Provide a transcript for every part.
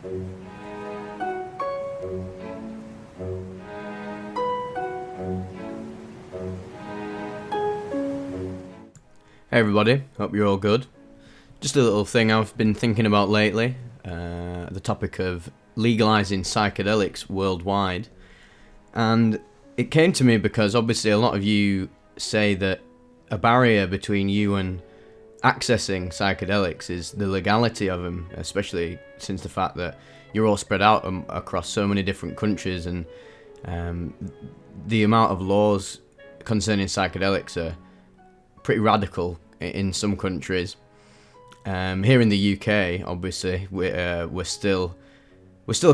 Hey everybody, hope you're all good. Just a little thing I've been thinking about lately, the topic of legalizing psychedelics worldwide. And it came to me because obviously a lot of you say that a barrier between you and accessing psychedelics is the legality of them, especially since the fact that you're all spread out across so many different countries, and the amount of laws concerning psychedelics are pretty radical in some countries. Here in the UK, obviously, we're still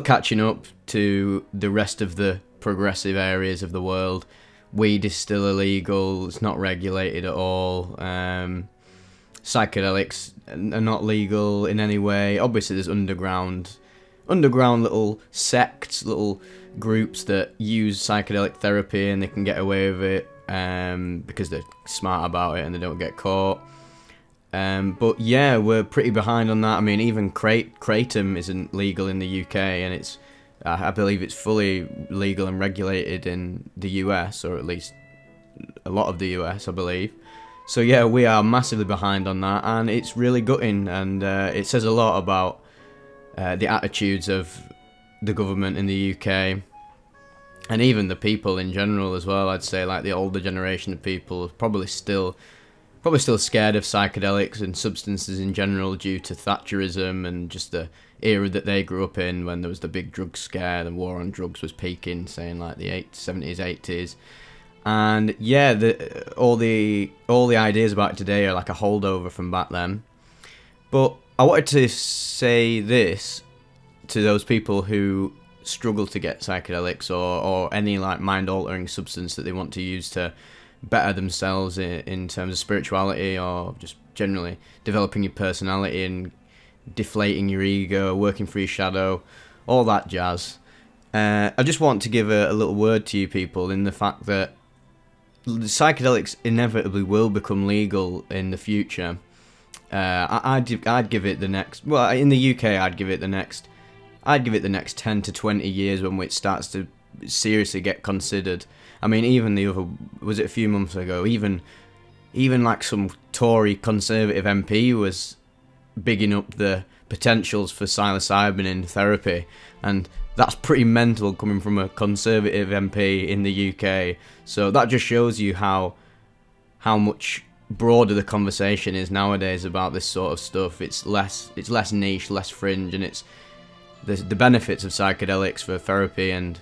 catching up to the rest of the progressive areas of the world. Weed is still illegal; it's not regulated at all. Psychedelics are not legal in any way. Obviously, there's underground little sects, little groups that use psychedelic therapy, and they can get away with it because they're smart about it and they don't get caught. But yeah, we're pretty behind on that. I mean, even kratom isn't legal in the UK, and I believe it's fully legal and regulated in the US, or at least a lot of the US, I believe. So yeah, we are massively behind on that, and it's really gutting, and it says a lot about the attitudes of the government in the UK, and even the people in general as well. I'd say like the older generation of people are probably still scared of psychedelics and substances in general due to Thatcherism and just the era that they grew up in when there was the big drug scare, the war on drugs was peaking, saying like the 70s, 80s. And yeah, all the ideas about it today are like a holdover from back then. But I wanted to say this to those people who struggle to get psychedelics or any like mind-altering substance that they want to use to better themselves in terms of spirituality, or just generally developing your personality and deflating your ego, working for your shadow, all that jazz. I just want to give a little word to you people in the fact that psychedelics inevitably will become legal in the future. I'd give it the next. Well, in the UK, I'd give it the next 10 to 20 years when it starts to seriously get considered. I mean, even was it a few months ago? Even like some Tory Conservative MP was bigging up the potentials for psilocybin in therapy, and that's pretty mental coming from a Conservative MP in the UK. So that just shows you how much broader the conversation is nowadays about this sort of stuff. It's less niche, less fringe, and it's the benefits of psychedelics for therapy and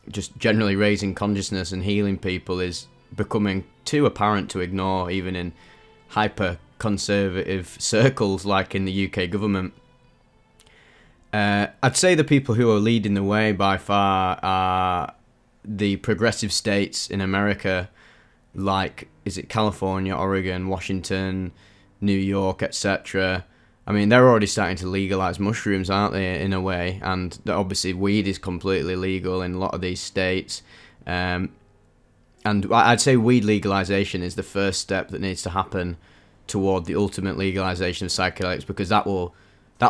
just generally raising consciousness and healing people is becoming too apparent to ignore, even in hyper conservative circles like in the UK government. I'd say the people who are leading the way by far are the progressive states in America, like, is it California, Oregon, Washington, New York, etc. I mean, they're already starting to legalize mushrooms, aren't they, in a way? And obviously weed is completely legal in a lot of these states. And I'd say weed legalization is the first step that needs to happen toward the ultimate legalization of psychedelics, because that'll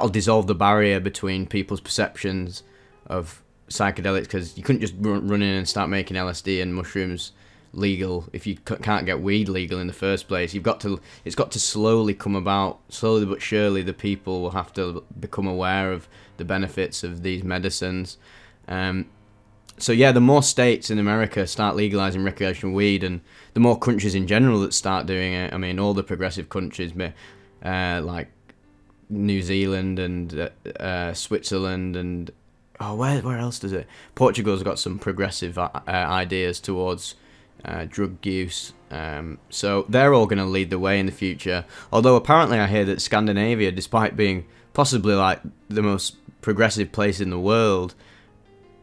dissolve the barrier between people's perceptions of psychedelics, because you couldn't just run in and start making LSD and mushrooms legal if you can't get weed legal in the first place. It's got to slowly come about, slowly but surely. The people will have to become aware of the benefits of these medicines. So yeah, the more states in America start legalizing recreational weed, and the more countries in general that start doing it. I mean, all the progressive countries, like New Zealand and Switzerland, and where else does it? Portugal's got some progressive ideas towards drug use, so they're all going to lead the way in the future. Although apparently I hear that Scandinavia, despite being possibly like the most progressive place in the world,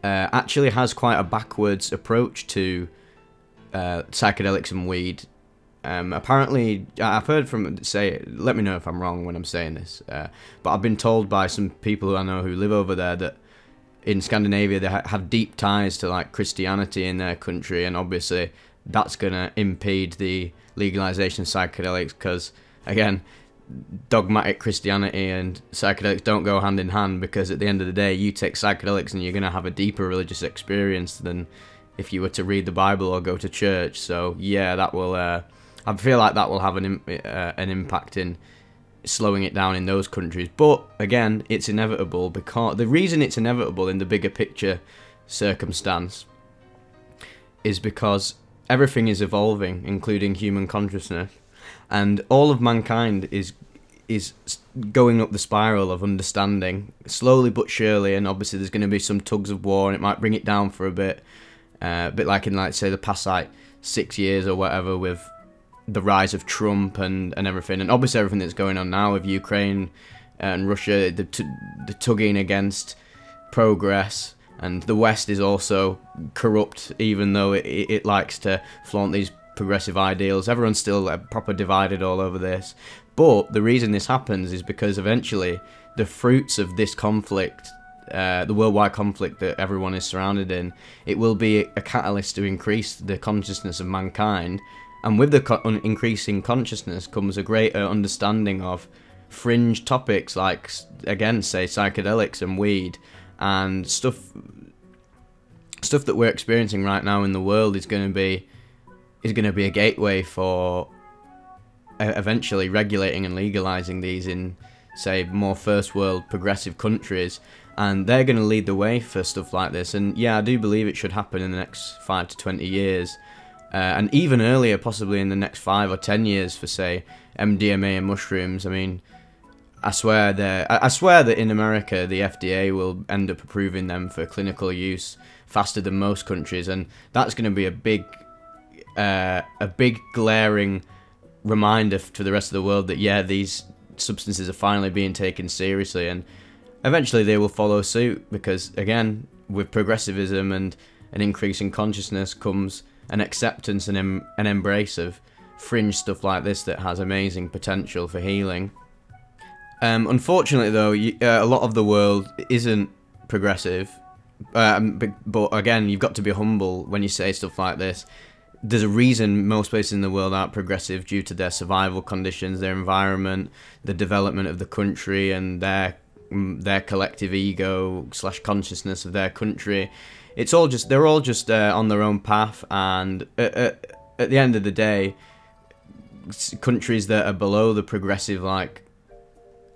actually has quite a backwards approach to psychedelics and weed. Apparently, I've heard let me know if I'm wrong when I'm saying this, but I've been told by some people who I know who live over there that in Scandinavia they have deep ties to like Christianity in their country, and obviously that's going to impede the legalization of psychedelics because, again, dogmatic Christianity and psychedelics don't go hand in hand, because at the end of the day, you take psychedelics and you're going to have a deeper religious experience than if you were to read the Bible or go to church. So yeah, that will I feel like that will have an impact in slowing it down in those countries. But again, it's inevitable, because the reason it's inevitable in the bigger picture circumstance is because everything is evolving, including human consciousness, and all of mankind is going up the spiral of understanding slowly but surely. And obviously there's going to be some tugs of war, and it might bring it down for a bit like in, like, say, the past 6 years or whatever, with the rise of Trump and everything, and obviously everything that's going on now with Ukraine and Russia, the tugging against progress. And the West is also corrupt, even though it likes to flaunt these progressive ideals. Everyone's still proper divided all over this. But the reason this happens is because eventually the fruits of this conflict, the worldwide conflict that everyone is surrounded in, it will be a catalyst to increase the consciousness of mankind. And with the increasing consciousness comes a greater understanding of fringe topics like, again, say, psychedelics and weed. And stuff that we're experiencing right now in the world is going to be a gateway for eventually regulating and legalizing these in, say, more first world progressive countries, and they're going to lead the way for stuff like this. And yeah, I do believe it should happen in the next 5 to 20 years, and even earlier, possibly in the next 5 or 10 years for, say, MDMA and mushrooms. I mean, I swear that in America the FDA will end up approving them for clinical use faster than most countries, and that's going to be a big glaring reminder to the rest of the world that yeah, these substances are finally being taken seriously, and eventually they will follow suit, because again, with progressivism and an increase in consciousness comes an acceptance and an embrace of fringe stuff like this that has amazing potential for healing. Unfortunately, though, a lot of the world isn't progressive. But again, you've got to be humble when you say stuff like this. There's a reason most places in the world aren't progressive, due to their survival conditions, their environment, the development of the country, and their collective ego / consciousness of their country. They're all just on their own path, and at the end of the day, countries that are below the progressive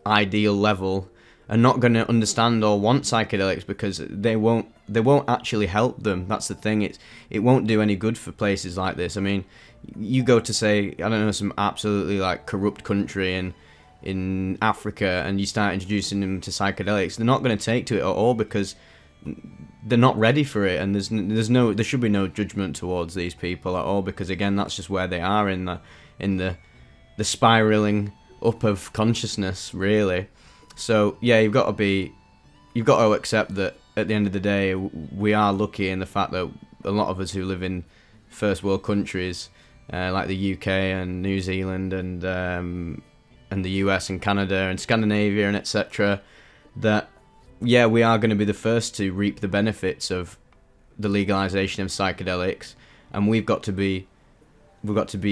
ideal level are not going to understand or want psychedelics, because they won't actually help them. That's the thing. It won't do any good for places like this. I mean, you go to, say, I don't know, some absolutely corrupt country in Africa, and you start introducing them to psychedelics, they're not going to take to it at all, because they're not ready for it. And there should be no judgment towards these people at all, because again, that's just where they are in the spiraling up of consciousness, really. So yeah, you've got to accept that at the end of the day, we are lucky in the fact that a lot of us who live in first world countries, like the UK and New Zealand and the US and Canada and Scandinavia and etc., that yeah, we are going to be the first to reap the benefits of the legalization of psychedelics, and we've got to be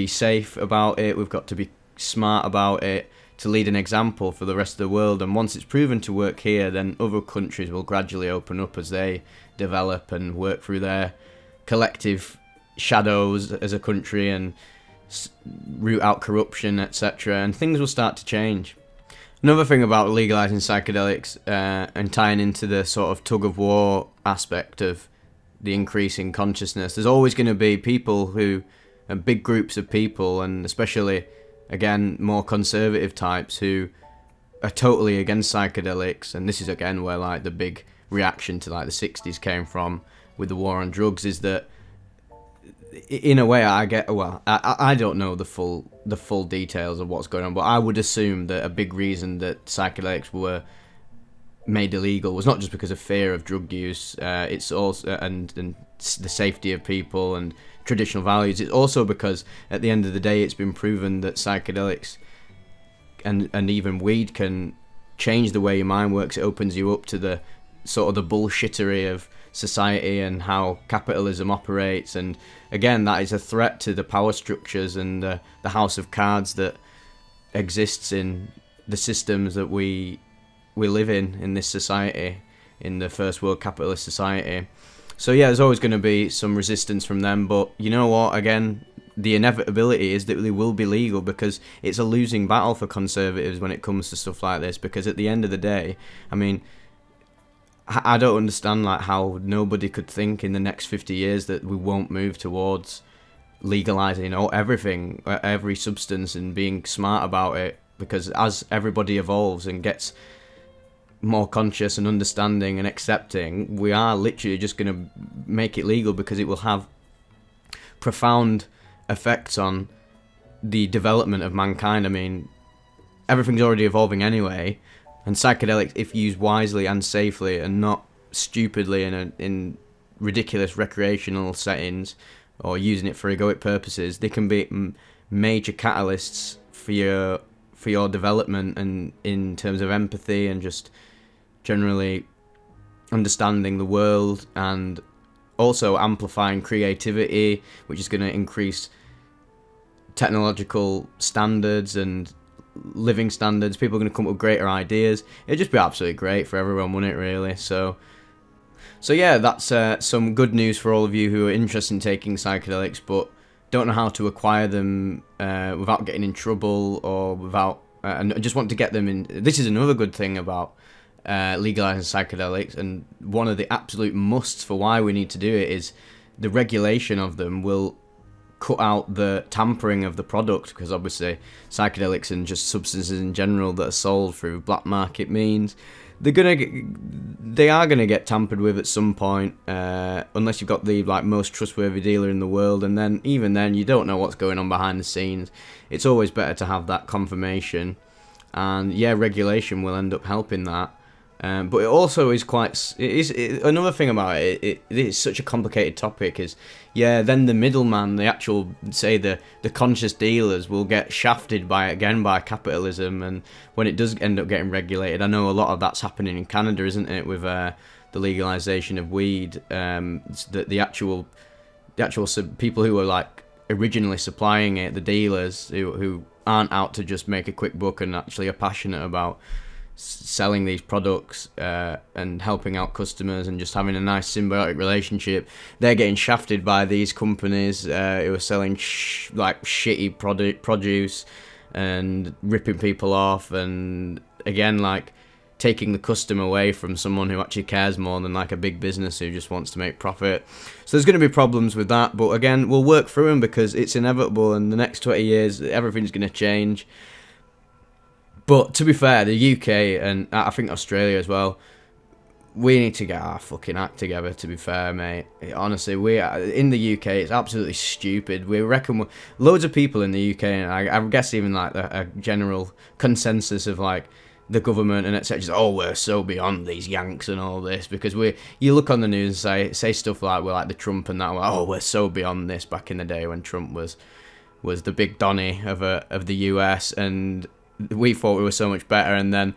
safe about it. We've got to be smart about it to lead an example for the rest of the world. And once it's proven to work here, then other countries will gradually open up as they develop and work through their collective shadows as a country and root out corruption, etc., and things will start to change. Another thing about legalizing psychedelics and tying into the sort of tug of war aspect of the increase in consciousness, there's always going to be people and big groups of people, and especially again more conservative types, who are totally against psychedelics. And this is again where the big reaction to the 60s came from with the war on drugs, is that in a way I don't know the full details of what's going on, but I would assume that a big reason that psychedelics were made illegal was not just because of fear of drug use, it's also and the safety of people and traditional values. It's also because at the end of the day, it's been proven that psychedelics and even weed can change the way your mind works. It opens you up to the sort of the bullshittery of society and how capitalism operates, and again, that is a threat to the power structures and the house of cards that exists in the systems that we live in this society, in the first world capitalist society. So yeah, there's always going to be some resistance from them, but you know what, again, the inevitability is that they will be legal, because it's a losing battle for conservatives when it comes to stuff like this, because at the end of the day, I mean, I don't understand like how nobody could think in the next 50 years that we won't move towards legalizing everything, every substance, and being smart about it, because as everybody evolves and gets more conscious and understanding and accepting, we are literally just going to make it legal, because it will have profound effects on the development of mankind. I mean, everything's already evolving anyway, and psychedelics, if used wisely and safely and not stupidly in ridiculous recreational settings or using it for egoic purposes, they can be major catalysts for your development, and in terms of empathy and just generally understanding the world, and also amplifying creativity, which is going to increase technological standards and living standards. People are going to come up with greater ideas. It'd just be absolutely great for everyone, wouldn't it, really? So yeah, that's some good news for all of you who are interested in taking psychedelics but don't know how to acquire them without getting in trouble, or without and just want to get them in. This is another good thing about legalizing psychedelics, and one of the absolute musts for why we need to do it is the regulation of them will cut out the tampering of the product, because obviously psychedelics and just substances in general that are sold through black market means, they are gonna get tampered with at some point, unless you've got the most trustworthy dealer in the world, and then even then you don't know what's going on behind the scenes. It's always better to have that confirmation, and yeah, regulation will end up helping that. But it also is another thing about it. It is such a complicated topic. Is then the middleman, the actual the conscious dealers will get shafted by capitalism, and when it does end up getting regulated, I know a lot of that's happening in Canada, isn't it, with the legalization of weed. The actual people who were originally supplying it, the dealers who aren't out to just make a quick buck and actually are passionate about selling these products and helping out customers and just having a nice symbiotic relationship, they're getting shafted by these companies who are selling shitty produce and ripping people off, and again taking the customer away from someone who actually cares more than a big business who just wants to make profit. So there's going to be problems with that, but again, we'll work through them because it's inevitable, and the next 20 years everything's going to change. But to be fair, the UK and I think Australia as well, we need to get our fucking act together, to be fair, mate. Honestly, in the UK, it's absolutely stupid. We reckon loads of people in the UK, and I guess even a general consensus of the government and etc. Oh, we're so beyond these Yanks and all this, because you look on the news and say stuff like we're like the Trump and that. Oh, we're so beyond this. Back in the day when Trump was the big Donny of the US, and we thought we were so much better, and then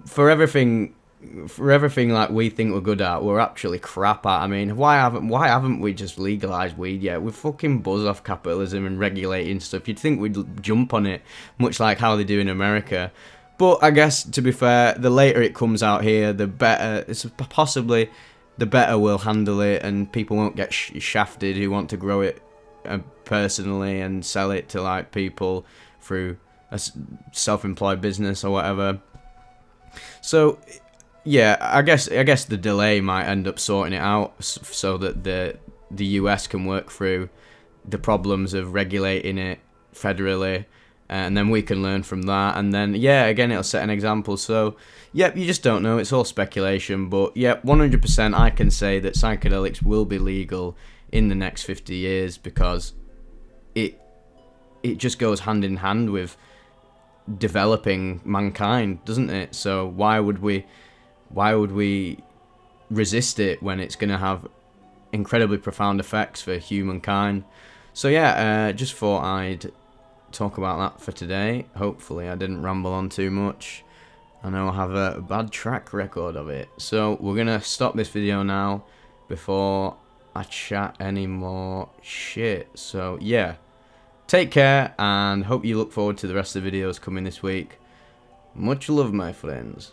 for everything we think we're good at, we're actually crap at. I mean, why haven't we just legalized weed yet? We fucking buzz off capitalism and regulating stuff. You'd think we'd jump on it, much like how they do in America. But I guess, to be fair, the later it comes out here, the better. It's possibly the better we'll handle it, and people won't get shafted who want to grow it personally and sell it to people through a self-employed business or whatever. So yeah, I guess the delay might end up sorting it out so that the US can work through the problems of regulating it federally, and then we can learn from that, and then again it'll set an example. So you just don't know, it's all speculation, but 100% I can say that psychedelics will be legal in the next 50 years, because it just goes hand in hand with developing mankind, doesn't it? So why would we resist it when it's going to have incredibly profound effects for humankind? So just thought I'd talk about that for today. Hopefully I didn't ramble on too much. I know I have a bad track record of it. So we're going to stop this video now before I chat any more shit. So take care, and hope you look forward to the rest of the videos coming this week. Much love, my friends.